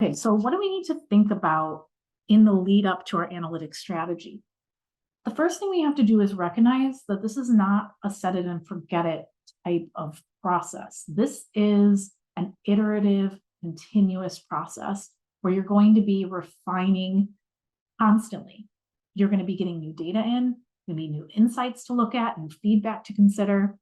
Okay, so what do we need to think about in the lead up to our analytics strategy? The first thing we have to do is recognize that this is not a set it and forget it type of process. This is an iterative, continuous process where you're going to be refining constantly. You're going to be getting new data in, going to be new insights to look at, and feedback to consider.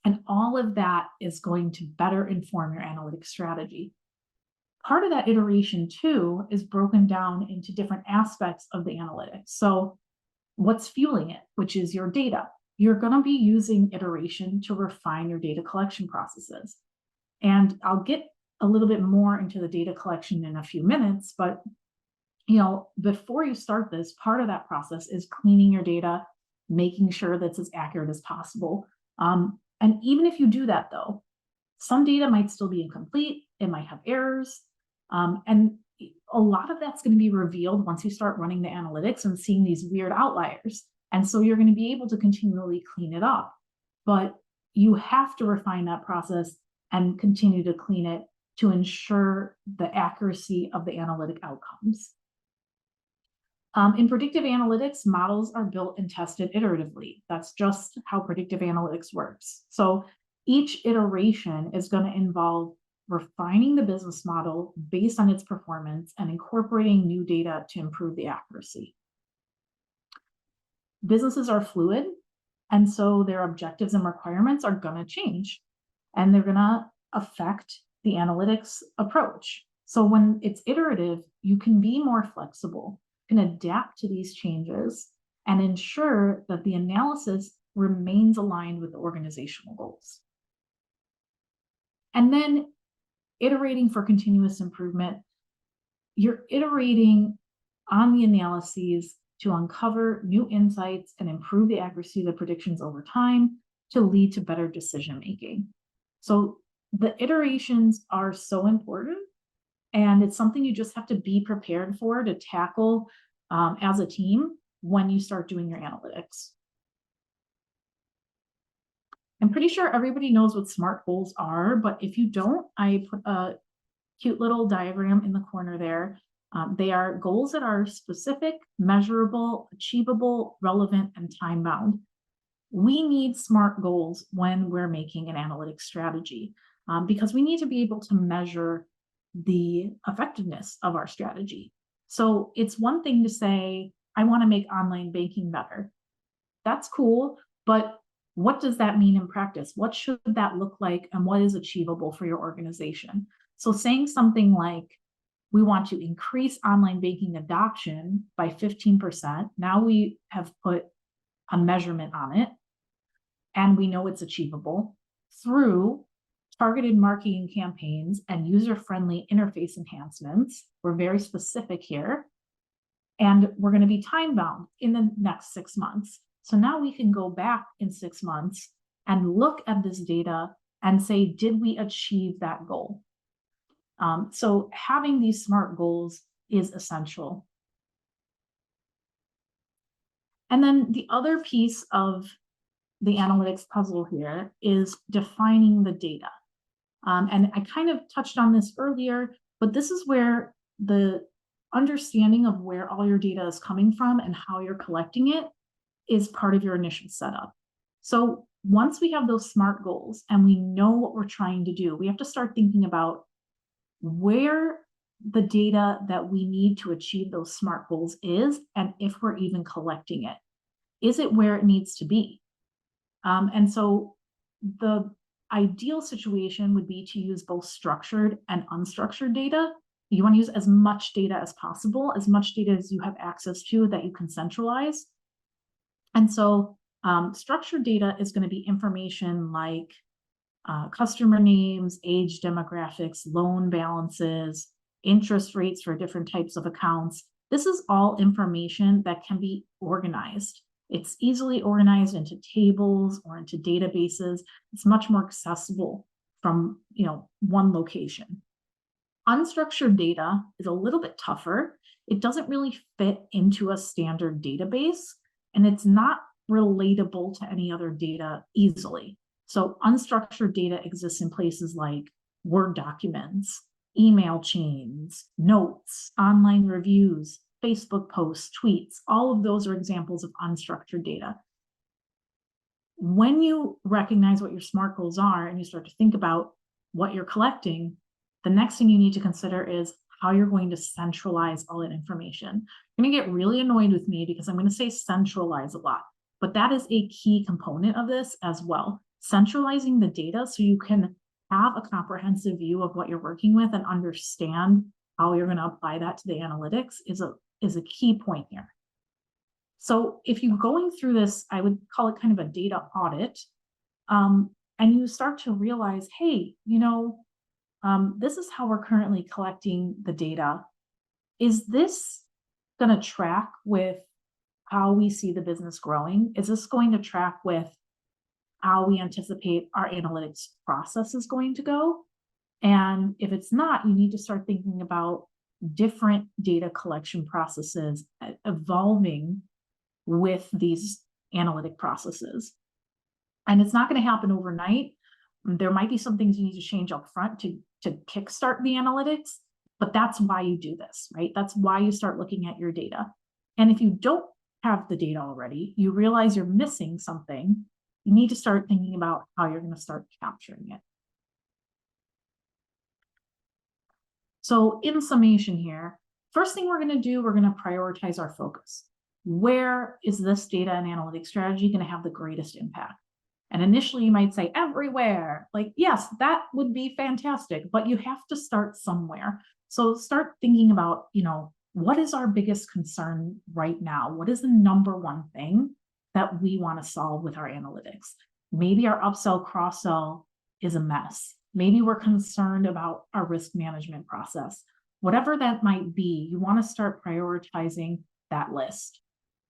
And all of that is going to better inform your analytics strategy. Part of that iteration too is broken down into different aspects of the analytics. So what's fueling it, which is your data. You're going to be using iteration to refine your data collection processes. And I'll get a little bit more into the data collection in a few minutes, but before you start this, part of that process is cleaning your data, making sure that's as accurate as possible. And even if you do that though, some data might still be incomplete, it might have errors, and a lot of that's going to be revealed once you start running the analytics and seeing these weird outliers. And so you're going to be able to continually clean it up. But you have to refine that process and continue to clean it to ensure the accuracy of the analytic outcomes. In predictive analytics, models are built and tested iteratively. That's just how predictive analytics works. So each iteration is going to involve refining the business model based on its performance and incorporating new data to improve the accuracy. Businesses are fluid, and so their objectives and requirements are going to change, and they're going to affect the analytics approach. So when it's iterative, you can be more flexible, can adapt to these changes, and ensure that the analysis remains aligned with the organizational goals. And then iterating for continuous improvement, you're iterating on the analyses to uncover new insights and improve the accuracy of the predictions over time to lead to better decision making. So the iterations are so important, and it's something you just have to be prepared for to tackle as a team when you start doing your analytics. I'm pretty sure everybody knows what SMART goals are, but if you don't, I put a cute little diagram in the corner there. They are goals that are specific, measurable, achievable, relevant, and time-bound. We need SMART goals when we're making an analytics strategy because we need to be able to measure the effectiveness of our strategy. So it's one thing to say, I want to make online banking better. That's cool, but what does that mean in practice? What should that look like, and what is achievable for your organization? So saying something like, we want to increase online banking adoption by 15%. Now we have put a measurement on it, and we know it's achievable through targeted marketing campaigns and user-friendly interface enhancements. We're very specific here, and we're going to be time-bound in the next 6 months. So now we can go back in 6 months and look at this data and say, did we achieve that goal? So having these SMART goals is essential. And then the other piece of the analytics puzzle here is defining the data. And I kind of touched on this earlier, but this is where the understanding of where all your data is coming from and how you're collecting it is part of your initial setup. So once we have those SMART goals and we know what we're trying to do, we have to start thinking about where the data that we need to achieve those SMART goals is, and if we're even collecting it. Is it where it needs to be? And so the ideal situation would be to use both structured and unstructured data. You want to use as much data as possible, as much data as you have access to that you can centralize. And so structured data is going to be information like customer names, age demographics, loan balances, interest rates for different types of accounts. This is all information that can be organized. It's easily organized into tables or into databases. It's much more accessible from one location. Unstructured data is a little bit tougher. It doesn't really fit into a standard database, and it's not relatable to any other data easily. So unstructured data exists in places like Word documents, email chains, notes, online reviews, Facebook posts, tweets. All of those are examples of unstructured data. When you recognize what your SMART goals are and you start to think about what you're collecting, the next thing you need to consider is how you're going to centralize all that information. You're going to get really annoyed with me because I'm going to say centralize a lot, but that is a key component of this as well. Centralizing the data so you can have a comprehensive view of what you're working with and understand how you're going to apply that to the analytics is a key point here. So if you're going through this, I would call it kind of a data audit, and you start to realize, hey, this is how we're currently collecting the data. Is this going to track with how we see the business growing? Is this going to track with how we anticipate our analytics process is going to go? And if it's not, you need to start thinking about different data collection processes evolving with these analytic processes. And it's not going to happen overnight. There might be some things you need to change up front to kickstart the analytics, but that's why you do this, right? That's why you start looking at your data. And if you don't have the data already, you realize you're missing something, you need to start thinking about how you're going to start capturing it. So in summation here, first thing we're going to do, we're going to prioritize our focus. Where is this data and analytics strategy going to have the greatest impact? And initially you might say everywhere. Like, yes, that would be fantastic, but you have to start somewhere. So start thinking about, what is our biggest concern right now? What is the number one thing that we want to solve with our analytics? Maybe our upsell, cross-sell is a mess. Maybe we're concerned about our risk management process. Whatever that might be, you want to start prioritizing that list.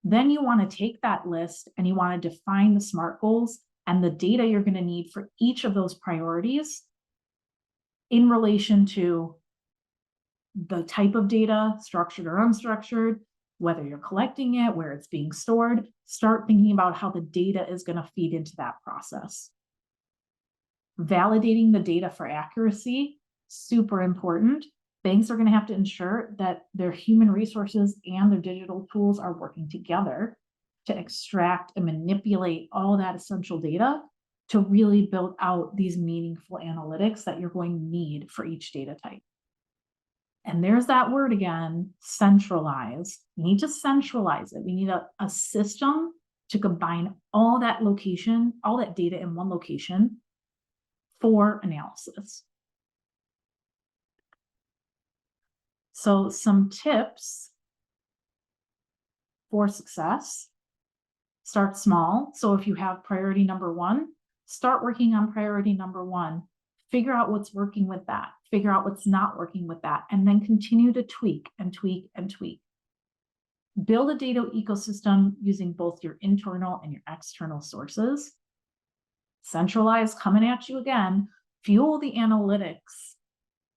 Then you want to take that list and you want to define the SMART goals and the data you're going to need for each of those priorities in relation to the type of data, structured or unstructured, whether you're collecting it, where it's being stored. Start thinking about how the data is going to feed into that process. Validating the data for accuracy, super important. Banks are going to have to ensure that their human resources and their digital tools are working together to extract and manipulate all that essential data to really build out these meaningful analytics that you're going to need for each data type. And there's that word again, centralize. We need to centralize it. We need a system to combine all that data in one location for analysis. So some tips for success: start small. So if you have priority number one, start working on priority number one. Figure out what's working with that. Figure out what's not working with that. And then continue to tweak and tweak and tweak. Build a data ecosystem using both your internal and your external sources. Centralize, coming at you again. Fuel the analytics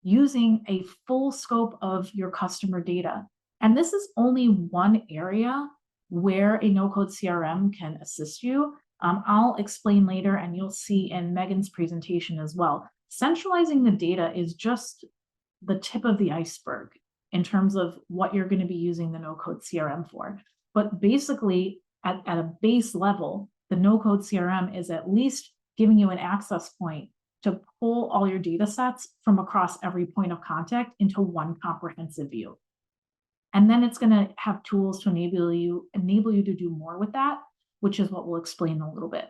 using a full scope of your customer data. And this is only one area where a no-code CRM can assist you. I'll explain later, and you'll see in Megan's presentation as well. Centralizing the data is just the tip of the iceberg in terms of what you're going to be using the no-code CRM for. But basically, at a base level, the no-code CRM is at least giving you an access point to pull all your data sets from across every point of contact into one comprehensive view. And then it's going to have tools to enable you to do more with that, which is what we'll explain in a little bit.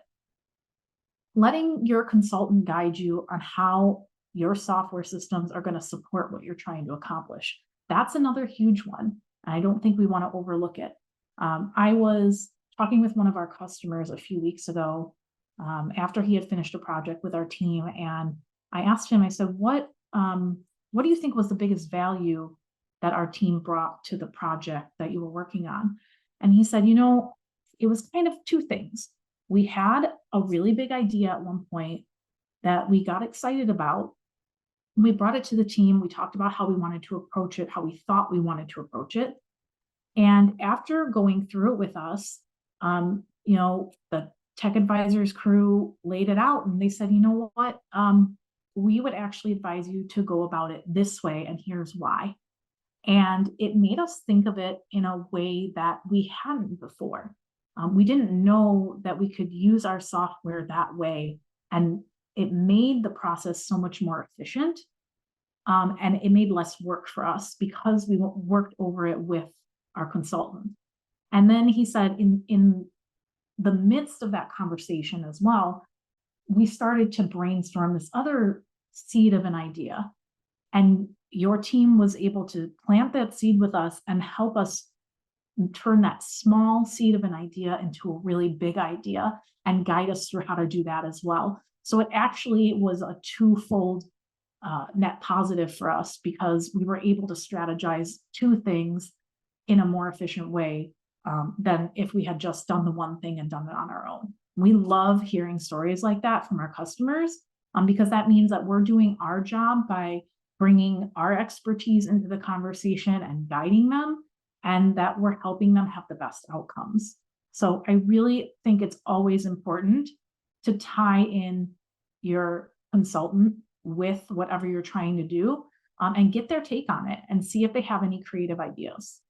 Letting your consultant guide you on how your software systems are going to support what you're trying to accomplish. That's another huge one. And I don't think we want to overlook it. I was talking with one of our customers a few weeks ago after he had finished a project with our team. And I asked him, I said, what do you think was the biggest value that our team brought to the project that you were working on? And he said, it was kind of two things. We had a really big idea at one point that we got excited about. We brought it to the team. We talked about how we wanted to approach it, how we thought we wanted to approach it. And after going through it with us, the tech advisors crew laid it out and they said, you know what, we would actually advise you to go about it this way, and here's why. And it made us think of it in a way that we hadn't before. We didn't know that we could use our software that way, and it made the process so much more efficient. And it made less work for us because we worked over it with our consultant. And then he said, in the midst of that conversation as well, we started to brainstorm this other seed of an idea. And your team was able to plant that seed with us and help us turn that small seed of an idea into a really big idea and guide us through how to do that as well. So it actually was a twofold net positive for us, because we were able to strategize two things in a more efficient way than if we had just done the one thing and done it on our own. We love hearing stories like that from our customers, because that means that we're doing our job by bringing our expertise into the conversation and guiding them, and that we're helping them have the best outcomes. So I really think it's always important to tie in your consultant with whatever you're trying to do, and get their take on it and see if they have any creative ideas.